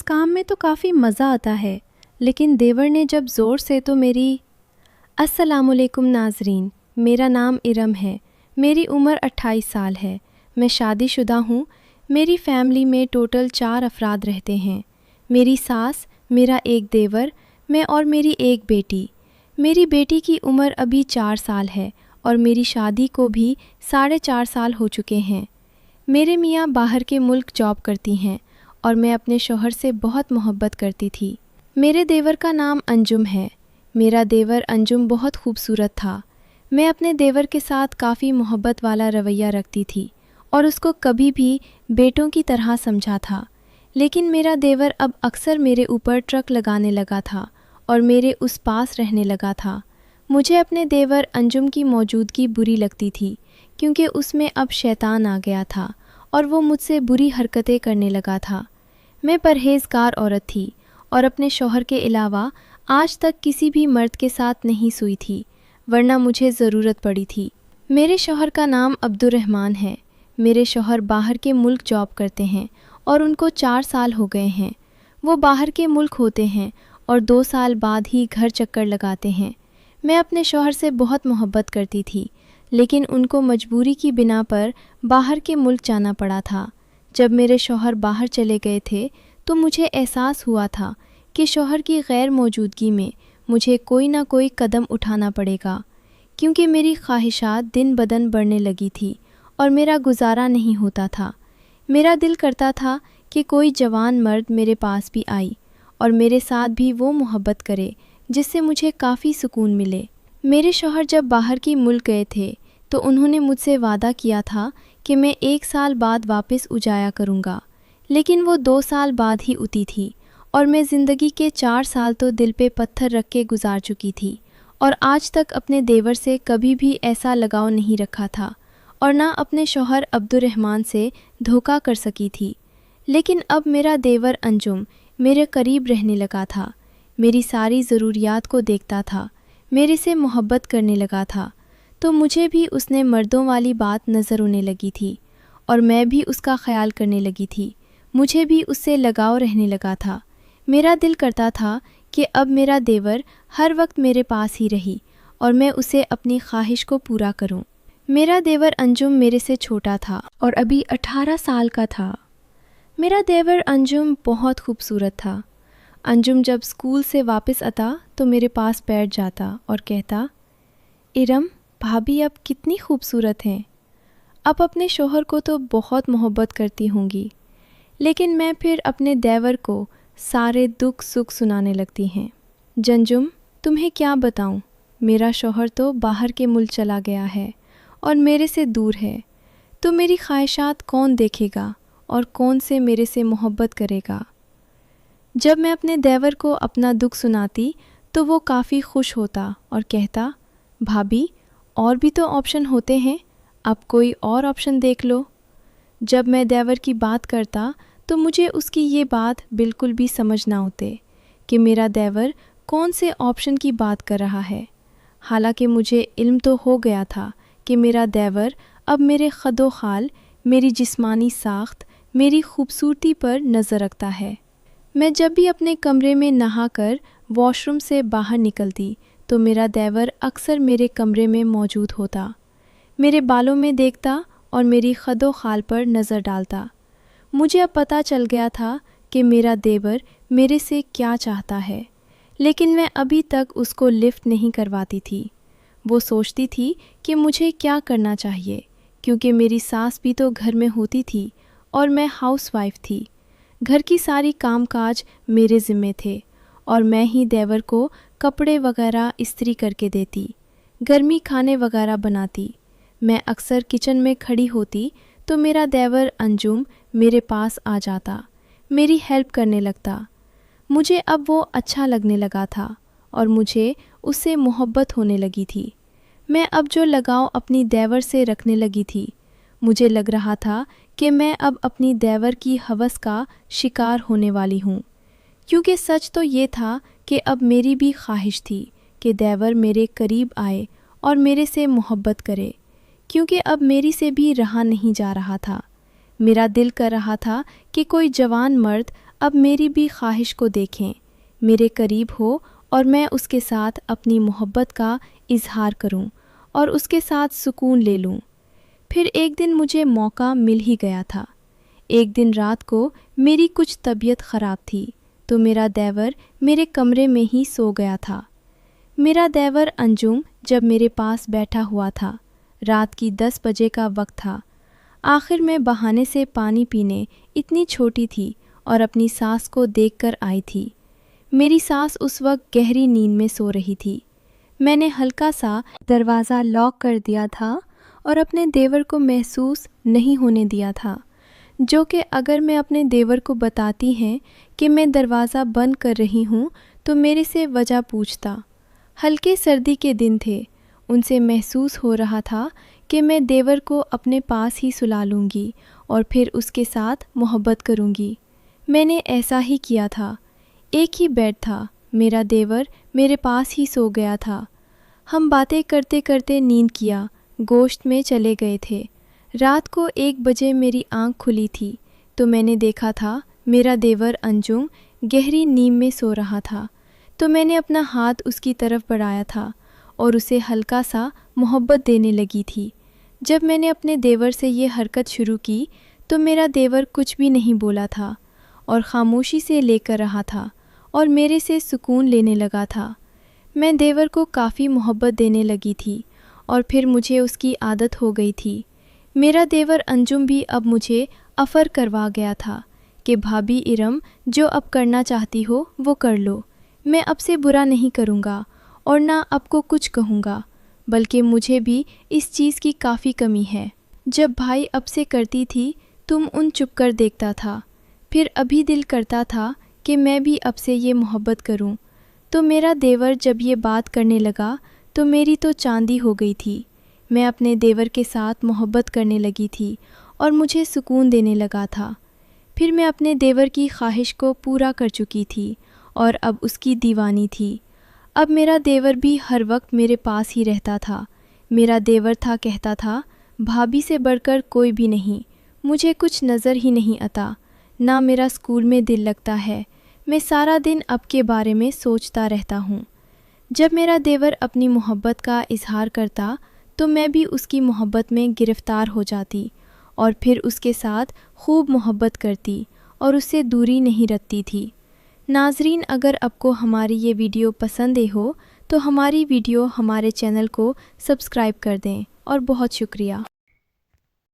इस काम में तो काफ़ी मज़ा आता है, लेकिन देवर ने जब ज़ोर से तो मेरी। अस्सलामुअलैकुम नाज़रीन, मेरा नाम इरम है। मेरी उम्र 28 साल है। मैं शादीशुदा हूँ। मेरी फैमिली में टोटल 4 अफराद रहते हैं। मेरी सास, मेरा एक देवर, मैं और मेरी एक बेटी। मेरी बेटी की उम्र अभी 4 साल है और मेरी शादी को भी 4.5 साल हो चुके हैं। मेरे मियाँ बाहर के मुल्क जॉब करती हैं और मैं अपने शौहर से बहुत मोहब्बत करती थी। मेरे देवर का नाम अंजुम है। मेरा देवर अंजुम बहुत खूबसूरत था। मैं अपने देवर के साथ काफ़ी मोहब्बत वाला रवैया रखती थी और उसको कभी भी बेटों की तरह समझा था। लेकिन मेरा देवर अब अक्सर मेरे ऊपर ट्रक लगाने लगा था और मेरे उस पास रहने लगा था। मुझे अपने देवर अंजुम की मौजूदगी बुरी लगती थी क्योंकि उसमें अब शैतान आ गया था और वो मुझसे बुरी हरकतें करने लगा था। मैं परहेज़गार औरत थी और अपने शौहर के अलावा आज तक किसी भी मर्द के साथ नहीं सोई थी, वरना मुझे ज़रूरत पड़ी थी। मेरे शौहर का नाम अब्दुर्रहमान है। मेरे शौहर बाहर के मुल्क जॉब करते हैं और उनको 4 साल हो गए हैं। वो बाहर के मुल्क होते हैं और 2 साल बाद ही घर चक्कर लगाते हैं। मैं अपने शौहर से बहुत मोहब्बत करती थी, लेकिन उनको मजबूरी की बिना पर बाहर के मुल्क जाना पड़ा था। जब मेरे शौहर बाहर चले गए थे तो मुझे एहसास हुआ था कि शौहर की गैर मौजूदगी में मुझे कोई ना कोई कदम उठाना पड़ेगा, क्योंकि मेरी ख्वाहिशात दिन बदन बढ़ने लगी थी और मेरा गुजारा नहीं होता था। मेरा दिल करता था कि कोई जवान मर्द मेरे पास भी आई और मेरे साथ भी वो मोहब्बत करे जिससे मुझे काफ़ी सुकून मिले। मेरे शौहर जब बाहर की मुल्क गए थे तो उन्होंने मुझसे वादा किया था कि मैं 1 साल बाद वापस उजाया करूँगा, लेकिन वो 2 साल बाद ही उठी थी और मैं ज़िंदगी के 4 साल तो दिल पे पत्थर रख के गुजार चुकी थी और आज तक अपने देवर से कभी भी ऐसा लगाव नहीं रखा था और ना अपने शौहर अब्दुर्रहमान से धोखा कर सकी थी। लेकिन अब मेरा देवर अंजुम मेरे करीब रहने लगा था, मेरी सारी ज़रूरियात को देखता था, मेरे से मोहब्बत करने लगा था, तो मुझे भी उसने मर्दों वाली बात नज़र आने लगी थी और मैं भी उसका ख्याल करने लगी थी। मुझे भी उससे लगाव रहने लगा था। मेरा दिल करता था कि अब मेरा देवर हर वक्त मेरे पास ही रही और मैं उसे अपनी ख्वाहिश को पूरा करूं। मेरा देवर अंजुम मेरे से छोटा था और अभी 18 साल का था। मेरा देवर अंजुम बहुत खूबसूरत था। अंजुम जब स्कूल से वापस आता तो मेरे पास बैठ जाता और कहता, इरम भाभी अब कितनी खूबसूरत हैं। अब अपने शौहर को तो बहुत मोहब्बत करती होंगी, लेकिन मैं फिर अपने देवर को सारे दुख सुख सुनाने लगती हैं। जंजुम, तुम्हें क्या बताऊं, मेरा शौहर तो बाहर के मुल्क चला गया है और मेरे से दूर है, तो मेरी ख्वाहिशात कौन देखेगा और कौन से मेरे से मोहब्बत करेगा। जब मैं अपने देवर को अपना दुख सुनाती तो वो काफ़ी खुश होता और कहता, भाभी और भी तो ऑप्शन होते हैं, अब कोई और ऑप्शन देख लो। जब मैं देवर की बात करता तो मुझे उसकी ये बात बिल्कुल भी समझ ना होते कि मेरा देवर कौन से ऑप्शन की बात कर रहा है। हालांकि मुझे इल्म तो हो गया था कि मेरा देवर अब मेरे ख़दो ख़ाल, मेरी जिस्मानी साख्त, मेरी खूबसूरती पर नज़र रखता है। मैं जब भी अपने कमरे में नहाकर वॉशरूम से बाहर निकलती तो मेरा देवर अक्सर मेरे कमरे में मौजूद होता, मेरे बालों में देखता और मेरी ख़दो ख़ाल पर नज़र डालता। मुझे अब पता चल गया था कि मेरा देवर मेरे से क्या चाहता है, लेकिन मैं अभी तक उसको लिफ्ट नहीं करवाती थी। वो सोचती थी कि मुझे क्या करना चाहिए, क्योंकि मेरी सास भी तो घर में होती थी और मैं हाउसवाइफ थी। घर की सारी कामकाज मेरे ज़िम्मे थे और मैं ही देवर को कपड़े वगैरह इस्त्री करके देती, गर्मी खाने वगैरह बनाती। मैं अक्सर किचन में खड़ी होती तो मेरा देवर अंजुम मेरे पास आ जाता, मेरी हेल्प करने लगता। मुझे अब वो अच्छा लगने लगा था और मुझे उससे मोहब्बत होने लगी थी। मैं अब जो लगाव अपनी देवर से रखने लगी थी, मुझे लग रहा था कि मैं अब अपनी देवर की हवस का शिकार होने वाली हूँ, क्योंकि सच तो ये था कि अब मेरी भी ख्वाहिश थी कि देवर मेरे करीब आए और मेरे से मोहब्बत करे, क्योंकि अब मेरी से भी रहा नहीं जा रहा था। मेरा दिल कर रहा था कि कोई जवान मर्द اب میری بھی خواہش کو دیکھیں، میرے قریب ہو اور میں اس کے ساتھ اپنی محبت کا اظہار کروں اور اس کے ساتھ سکون لے لوں۔ پھر ایک دن مجھے موقع مل ہی گیا تھا۔ ایک دن رات کو میری کچھ طبیعت خراب تھی تو میرا دیور میرے کمرے میں ہی سو گیا تھا۔ میرا دیور انجم جب میرے پاس بیٹھا ہوا تھا، رات کی 10 بجے کا وقت تھا۔ آخر میں بہانے سے پانی پینے اتنی چھوٹی تھی اور اپنی ساس کو دیکھ کر آئی تھی۔ میری ساس اس وقت گہری نیند میں سو رہی تھی۔ میں نے ہلکا سا دروازہ لاک کر دیا تھا اور اپنے دیور کو محسوس نہیں ہونے دیا تھا، جو کہ اگر میں اپنے دیور کو بتاتی ہیں کہ میں دروازہ بند کر رہی ہوں تو میرے سے وجہ پوچھتا۔ ہلکے سردی کے دن تھے، ان سے محسوس ہو رہا تھا کہ میں دیور کو اپنے پاس ہی سلا لوں گی اور پھر اس کے ساتھ محبت کروں گی۔ میں نے ایسا ہی کیا تھا۔ ایک ہی بیڈ تھا، میرا دیور میرے پاس ہی سو گیا تھا۔ ہم باتیں کرتے کرتے نیند کیا گوشت میں چلے گئے تھے۔ رات کو 1 بجے میری آنکھ کھلی تھی تو میں نے دیکھا تھا میرا دیور انجم گہری نیند میں سو رہا تھا، تو میں نے اپنا ہاتھ اس کی طرف بڑھایا تھا اور اسے ہلکا سا محبت دینے لگی تھی۔ جب میں نے اپنے دیور سے یہ حرکت شروع کی تو میرا دیور کچھ بھی نہیں بولا تھا اور خاموشی سے لے کر رہا تھا اور میرے سے سکون لینے لگا تھا۔ میں دیور کو کافی محبت دینے لگی تھی اور پھر مجھے اس کی عادت ہو گئی تھی۔ میرا دیور انجم بھی اب مجھے افر کروا گیا تھا کہ بھابھی ارم جو اب کرنا چاہتی ہو وہ کر لو، میں اب سے برا نہیں کروں گا اور نہ اب کو کچھ کہوں گا، بلکہ مجھے بھی اس چیز کی کافی کمی ہے۔ جب بھائی اب سے کرتی تھی تم ان چپ کر دیکھتا تھا، پھر ابھی دل کرتا تھا کہ میں بھی اب سے یہ محبت کروں۔ تو میرا دیور جب یہ بات کرنے لگا تو میری تو چاندی ہو گئی تھی۔ میں اپنے دیور کے ساتھ محبت کرنے لگی تھی اور مجھے سکون دینے لگا تھا۔ پھر میں اپنے دیور کی خواہش کو پورا کر چکی تھی اور اب اس کی دیوانی تھی۔ اب میرا دیور بھی ہر وقت میرے پاس ہی رہتا تھا۔ میرا دیور تھا کہتا تھا بھابھی سے بڑھ کر کوئی بھی نہیں، مجھے کچھ نظر ہی نہیں آتا، نہ میرا اسکول میں دل لگتا ہے، میں سارا دن اب کے بارے میں سوچتا رہتا ہوں۔ جب میرا دیور اپنی محبت کا اظہار کرتا تو میں بھی اس کی محبت میں گرفتار ہو جاتی اور پھر اس کے ساتھ خوب محبت کرتی اور اس سے دوری نہیں رکھتی تھی۔ ناظرین، اگر آپ کو ہماری یہ ویڈیو پسند ہو تو ہماری ویڈیو ہمارے چینل کو سبسکرائب کر دیں اور بہت شکریہ۔